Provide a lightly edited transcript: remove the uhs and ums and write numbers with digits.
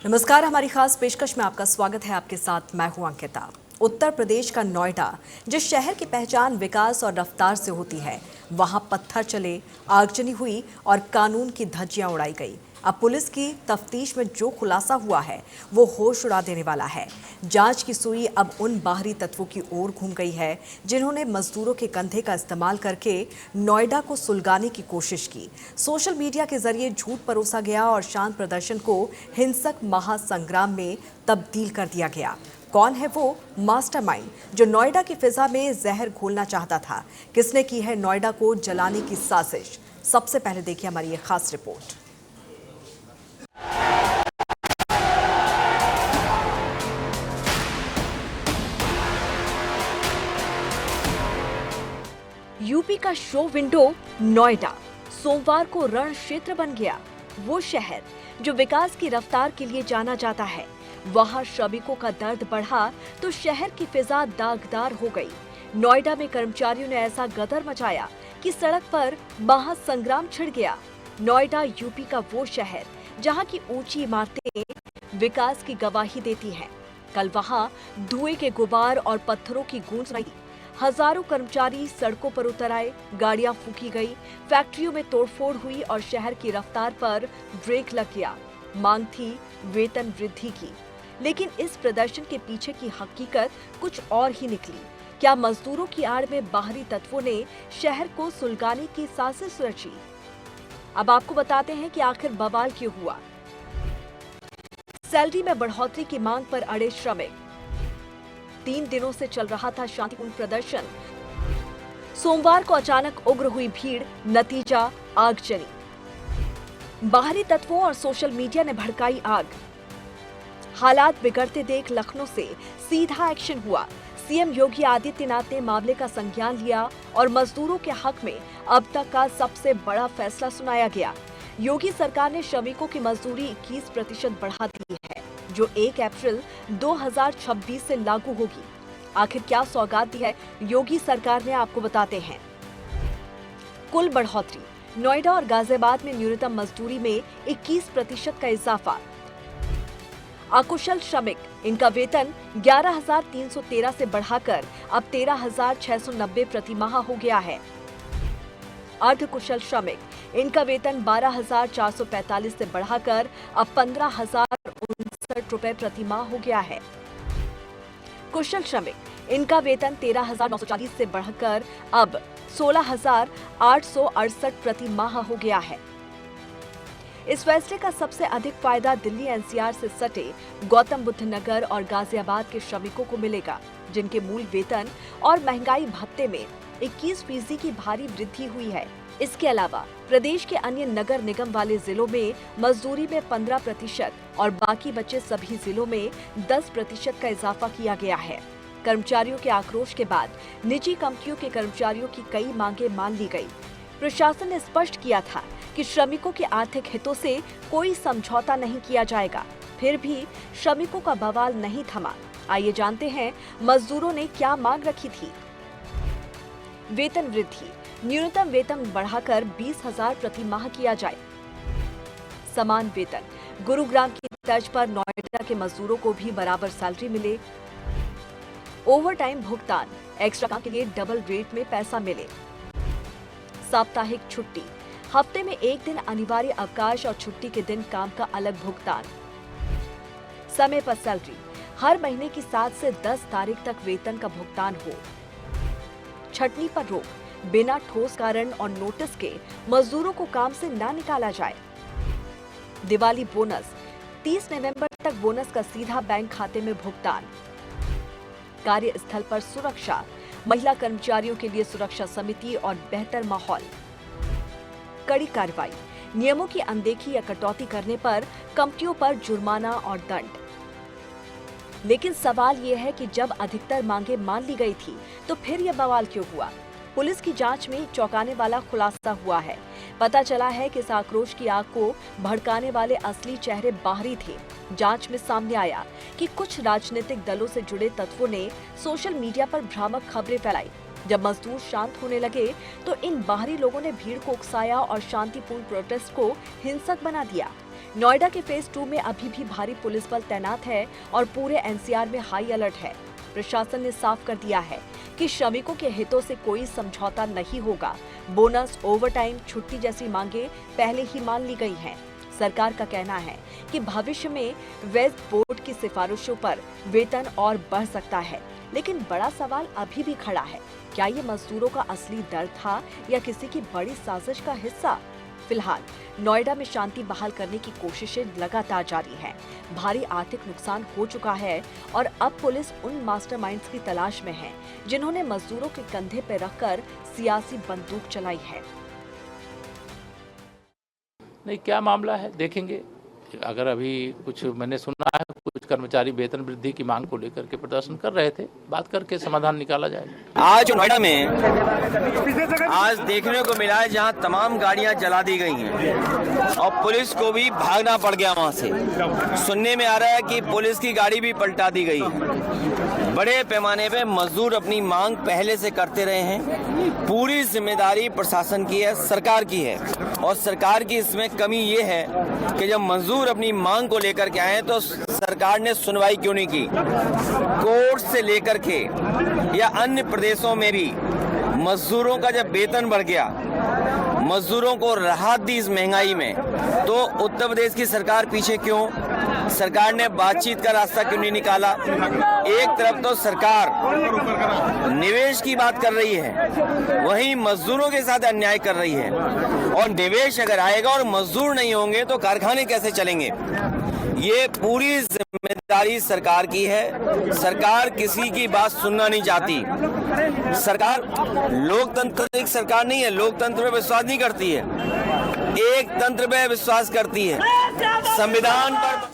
नमस्कार, हमारी खास पेशकश में आपका स्वागत है। आपके साथ मैं हूं अंकिता। उत्तर प्रदेश का नोएडा, जिस शहर की पहचान विकास और रफ्तार से होती है, वहां पत्थर चले, आगजनी हुई और कानून की धज्जियां उड़ाई गई। अब पुलिस की तफ्तीश में जो खुलासा हुआ है वो होश उड़ा देने वाला है। जांच की सुई अब उन बाहरी तत्वों की ओर घूम गई है जिन्होंने मजदूरों के कंधे का इस्तेमाल करके नोएडा को सुलगाने की कोशिश की। सोशल मीडिया के जरिए झूठ परोसा गया और शांत प्रदर्शन को हिंसक महासंग्राम में तब्दील कर दिया गया। कौन है वो मास्टरमाइंड जो नोएडा की फिजा में जहर घोलना चाहता था? किसने की है नोएडा को जलाने की साजिश? सबसे पहले देखिए हमारी ये खास रिपोर्ट। यूपी का शो विंडो नोएडा सोमवार को रण क्षेत्र बन गया। वो शहर जो विकास की रफ्तार के लिए जाना जाता है, वहां श्रमिकों का दर्द बढ़ा तो शहर की फिजा दागदार हो गई। नोएडा में कर्मचारियों ने ऐसा गदर मचाया कि सड़क पर महासंग्राम छिड़ गया। नोएडा यूपी का वो शहर जहां की ऊंची इमारतें विकास की गवाही देती हैं। कल वहां धुएं के गुबार और पत्थरों की गूंज सुनाई। हजारों कर्मचारी सड़कों पर उतर आए, गाड़ियां फूकी गई, फैक्ट्रियों में तोड़फोड़ हुई और शहर की रफ्तार पर ब्रेक लग गया। मांग थी वेतन वृद्धि की, लेकिन इस प्रदर्शन के पीछे की हकीकत कुछ और ही निकली। क्या मजदूरों की आड़ में बाहरी तत्वों ने शहर को सुलगाने की साजिश रची? अब आपको बताते हैं कि आखिर बवाल क्यों हुआ। सैलरी में बढ़ोतरी की मांग पर अड़े श्रमिक। 3 दिनों से चल रहा था शांतिपूर्ण प्रदर्शन। सोमवार को अचानक उग्र हुई भीड़, नतीजा आगजनी। बाहरी तत्वों और सोशल मीडिया ने भड़काई आग। हालात बिगड़ते देख लखनऊ से सीधा एक्शन हुआ। सीएम योगी आदित्यनाथ ने मामले का संज्ञान लिया और मजदूरों के हक में अब तक का सबसे बड़ा फैसला सुनाया गया। योगी सरकार ने श्रमिकों की मजदूरी 21% बढ़ा दी है, जो 1 अप्रैल 2026 से लागू होगी। आखिर क्या सौगात दी है योगी सरकार ने, आपको बताते हैं। कुल बढ़ोतरी। नोएडा और गाजियाबाद में न्यूनतम मजदूरी में 21% का इजाफा। अकुशल श्रमिक, इनका वेतन 11,313 से बढ़ाकर अब 13,690 प्रति माह हो गया है। अर्धकुशल श्रमिक, इनका वेतन 12,445 से बढ़ाकर अब 15,069 रुपए प्रति माह हो गया है। कुशल श्रमिक, इनका वेतन 13,940 से बढ़कर अब 16,868 प्रति माह हो गया है। इस फैसले का सबसे अधिक फायदा दिल्ली एनसीआर से सटे गौतम बुद्ध नगर और गाजियाबाद के श्रमिकों को मिलेगा, जिनके मूल वेतन और महंगाई भत्ते में 21% की भारी वृद्धि हुई है। इसके अलावा प्रदेश के अन्य नगर निगम वाले जिलों में मजदूरी में 15% और बाकी बचे सभी जिलों में 10% का इजाफा किया गया है। कर्मचारियों के आक्रोश के बाद निजी कंपनियों के कर्मचारियों की कई मांगे मान ली गई। प्रशासन ने स्पष्ट किया था कि श्रमिकों के आर्थिक हितों से कोई समझौता नहीं किया जाएगा। फिर भी श्रमिकों का बवाल नहीं थमा। आइए जानते हैं मजदूरों ने क्या मांग रखी थी। वेतन वृद्धि। न्यूनतम वेतन बढ़ाकर 20,000 प्रति माह किया जाए। समान वेतन। गुरुग्राम की तर्ज पर नोएडा के मजदूरों को भी बराबर सैलरी मिले। ओवरटाइम भुगतान। एक्स्ट्रा काम के लिए डबल रेट में पैसा मिले। साप्ताहिक छुट्टी। हफ्ते में 1 दिन अनिवार्य अवकाश और छुट्टी के दिन काम का अलग भुगतान। समय पर सैलरी। हर महीने की 7 से 10 तारीख तक वेतन का भुगतान हो। छटनी पर रोक। बिना ठोस कारण और नोटिस के मजदूरों को काम से ना निकाला जाए। दिवाली बोनस। 30 नवंबर तक बोनस का सीधा बैंक खाते में भुगतान। कार्यस्थल पर सुरक्षा। महिला कर्मचारियों के लिए सुरक्षा समिति और बेहतर माहौल। कड़ी कार्रवाई। नियमों की अनदेखी या कटौती करने पर कंपनियों पर जुर्माना और दंड। लेकिन सवाल यह है कि जब अधिकतर मांगे मान ली गई थी तो फिर यह बवाल क्यों हुआ? पुलिस की जांच में चौंकाने वाला खुलासा हुआ है। पता चला है कि इस आक्रोश की आग को भड़काने वाले असली चेहरे बाहरी थे। जांच में सामने आया कि कुछ राजनीतिक दलों से जुड़े तत्वों ने सोशल मीडिया पर भ्रामक खबरें फैलाई। जब मजदूर शांत होने लगे तो इन बाहरी लोगों ने भीड़ को उकसाया और शांतिपूर्ण प्रोटेस्ट को हिंसक बना दिया। नोएडा के फेज 2 में अभी भी भारी पुलिस बल तैनात है और पूरे एनसीआर में हाई अलर्ट है। प्रशासन ने साफ कर दिया है कि श्रमिकों के हितों से कोई समझौता नहीं होगा। बोनस, ओवरटाइम, छुट्टी जैसी मांगे पहले ही मान ली गई हैं। सरकार का कहना है कि भविष्य में वेस्ट बोर्ड की सिफारिशों पर वेतन और बढ़ सकता है, लेकिन बड़ा सवाल अभी भी खड़ा है, क्या ये मजदूरों का असली दर्द था या किसी की बड़ी साजिश का हिस्सा? फिलहाल नोएडा में शांति बहाल करने की कोशिशें लगातार जारी हैं। भारी आर्थिक नुकसान हो चुका है और अब पुलिस उन मास्टरमाइंड्स की तलाश में है जिन्होंने मजदूरों के कंधे पर रखकर सियासी बंदूक चलाई है। नहीं, क्या मामला है देखेंगे। अगर अभी कुछ मैंने सुना है, कुछ कर्मचारी वेतन वृद्धि की मांग को लेकर के प्रदर्शन कर रहे थे, बात करके समाधान निकाला जाएगा। आज नोएडा में आज देखने को मिला है जहां तमाम गाड़ियां जला दी गई हैं और पुलिस को भी भागना पड़ गया वहां से। सुनने में आ रहा है कि पुलिस की गाड़ी भी पलटा दी गई है। बड़े पैमाने पे मजदूर अपनी मांग पहले से करते रहे हैं। पूरी जिम्मेदारी प्रशासन की है, सरकार की है, और सरकार की इसमें कमी ये है कि जब मजदूर अपनी मांग को लेकर के आए तो सरकार ने सुनवाई क्यों नहीं की। कोर्ट से लेकर के या अन्य प्रदेशों में भी मजदूरों का जब वेतन बढ़ गया, मजदूरों को राहत दी इस महंगाई में, तो उत्तर प्रदेश की सरकार पीछे क्यों? सरकार ने बातचीत का रास्ता क्यों नहीं निकाला? एक तरफ तो सरकार निवेश की बात कर रही है, वहीं मजदूरों के साथ अन्याय कर रही है। और निवेश अगर आएगा और मजदूर नहीं होंगे तो कारखाने कैसे चलेंगे? ये पूरी जिम्मेदारी सरकार की है। सरकार किसी की बात सुनना नहीं चाहती। सरकार लोकतांत्रिक सरकार नहीं है, लोकतंत्र में विश्वास नहीं करती है, एक तंत्र में विश्वास करती है। संविधान पर